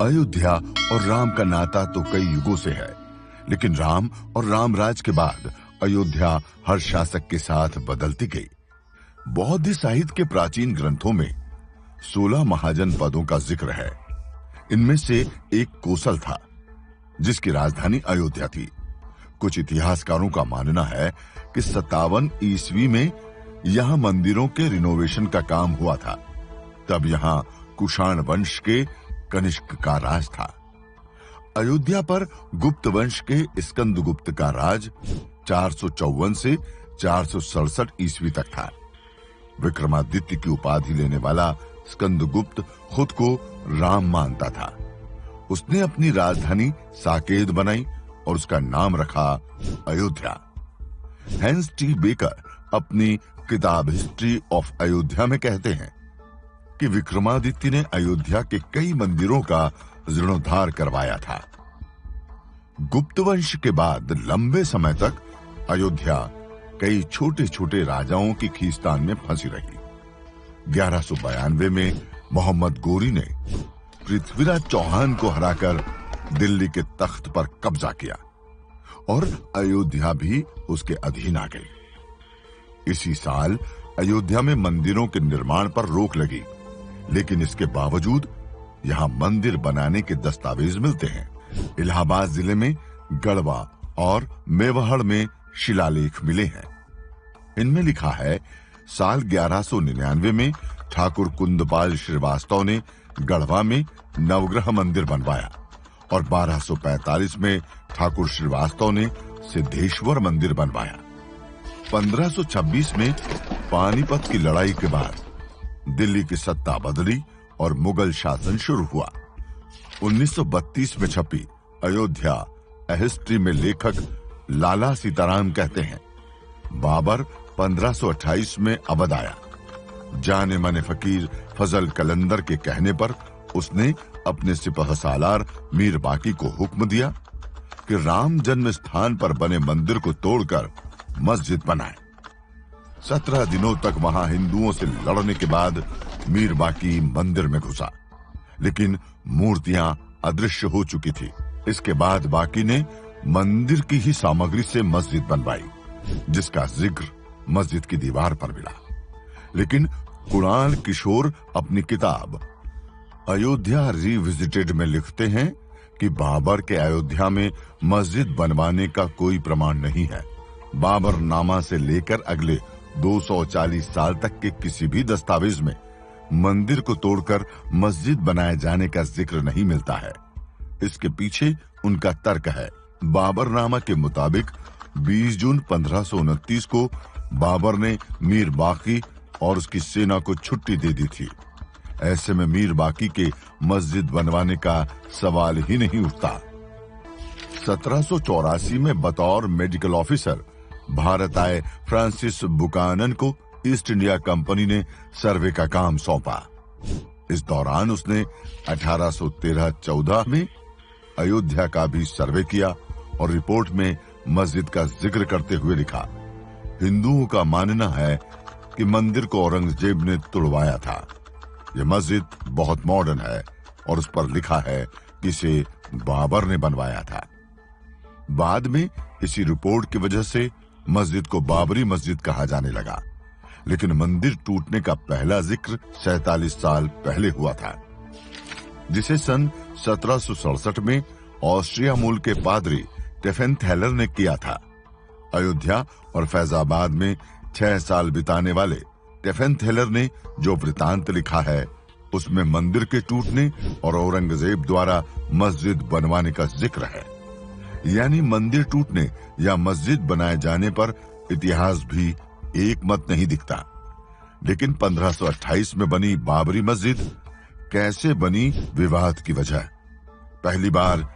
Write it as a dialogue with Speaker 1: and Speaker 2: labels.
Speaker 1: अयोध्या और राम का नाता तो कई युगों से है, लेकिन राम और रामराज के बाद अयोध्या हर शासक के साथ बदलती गई। बौद्ध साहित्य के प्राचीन ग्रंथों में 16 महाजनपदों का जिक्र है। इनमें से एक कोसल था, जिसकी राजधानी अयोध्या थी। कुछ इतिहासकारों का मानना है कि 57 ईस्वी में यहां मंदिरों के रिनोवेशन का काम हुआ था। तब यहां कुषाण वंश के कनिष्क का राज था। अयोध्या पर गुप्त वंश के स्कंदगुप्त का राज 454 से 467 ईस्वी तक था। विक्रमादित्य की उपाधि लेने वाला स्कंदगुप्त खुद को राम मानता था। उसने अपनी राजधानी साकेत बनाई और उसका नाम रखा अयोध्या। हेंस टी बेकर अपनी किताब हिस्ट्री ऑफ अयोध्या में कहते हैं कि विक्रमादित्य ने अयोध्या के कई मंदिरों का जीर्णोद्धार करवाया था। गुप्त वंश के बाद लंबे समय तक अयोध्या कई छोटे छोटे राजाओं की खींचतान में फंसी रही। 1192 में मोहम्मद गोरी ने पृथ्वीराज चौहान को हराकर दिल्ली के तख्त पर कब्जा किया और अयोध्या भी उसके अधीन आ गई। इसी साल अयोध्या में मंदिरों के निर्माण पर रोक लगी, लेकिन इसके बावजूद यहां मंदिर बनाने के दस्तावेज मिलते हैं। इलाहाबाद जिले में गढ़वा और मेवाड़ में शिलालेख मिले हैं। इनमें लिखा है, साल 1199 में ठाकुर कुंदपाल श्रीवास्तव ने गढ़वा में नवग्रह मंदिर बनवाया और 1245 में ठाकुर श्रीवास्तव ने सिद्धेश्वर मंदिर बनवाया। 1526 में पानीपत की लड़ाई के बाद दिल्ली की सत्ता बदली और मुगल शासन शुरू हुआ। 1932 में छपी अयोध्या ए हिस्ट्री में लेखक लाला सीताराम कहते हैं, बाबर 1528 में अवध आया। जाने माने फकीर फजल कलंदर के कहने पर उसने अपने सिपहसालार मीर बाकी को हुक्म दिया कि राम जन्म स्थान पर बने मंदिर को तोड़कर मस्जिद बनाए। 17 दिनों तक वहां हिंदुओं से लड़ने के बाद मीर बाकी मंदिर में घुसा, लेकिन मूर्तियां अदृश्य हो चुकी थी। इसके बाद बाकी ने मंदिर की ही सामग्री से मस्जिद बनवाई, जिसका जिक्र मस्जिद की दीवार पर मिला। लेकिन कुणाल किशोर अपनी किताब अयोध्या रिविजिटेड में लिखते हैं कि बाबर के अयोध्या में मस्जिद बनवाने का कोई प्रमाण नहीं है। बाबर नामा से लेकर अगले 240 साल तक के किसी भी दस्तावेज में मंदिर को तोड़कर मस्जिद बनाए जाने का जिक्र नहीं मिलता है। इसके पीछे उनका तर्क है, बाबरनामा के मुताबिक 20 जून 1529 को बाबर ने मीर बाकी और उसकी सेना को छुट्टी दे दी थी। ऐसे में मीर बाकी के मस्जिद बनवाने का सवाल ही नहीं उठता। 1784 में बतौर मेडिकल ऑफिसर भारत आए फ्रांसिस बुकानन को ईस्ट इंडिया कंपनी ने सर्वे का काम सौंपा। इस दौरान उसने 1813-14 में अयोध्या का भी सर्वे किया और रिपोर्ट में मस्जिद का जिक्र करते हुए लिखा, हिंदुओं का मानना है कि मंदिर को औरंगजेब ने तुड़वाया था। यह मस्जिद बहुत मॉडर्न है और उस पर लिखा है कि इसे बाबर ने बनवाया था। बाद में इसी रिपोर्ट की वजह से मस्जिद को बाबरी मस्जिद कहा जाने लगा, लेकिन मंदिर टूटने का पहला जिक्र 47 साल पहले हुआ था, जिसे सन 1767 में ऑस्ट्रिया मूल के पादरी टेफेनथेलर ने किया था। अयोध्या और फैजाबाद में 6 साल बिताने वाले टेफेनथेलर ने जो वृतांत लिखा है, उसमें मंदिर के टूटने और औरंगजेब द्वारा मस्जिद बनवाने का जिक्र है। यानी मंदिर टूटने या मस्जिद बनाए जाने पर इतिहास भी एक मत नहीं दिखता। लेकिन 1528 में बनी बाबरी मस्जिद कैसे बनी, विवाद की वजह। पहली बार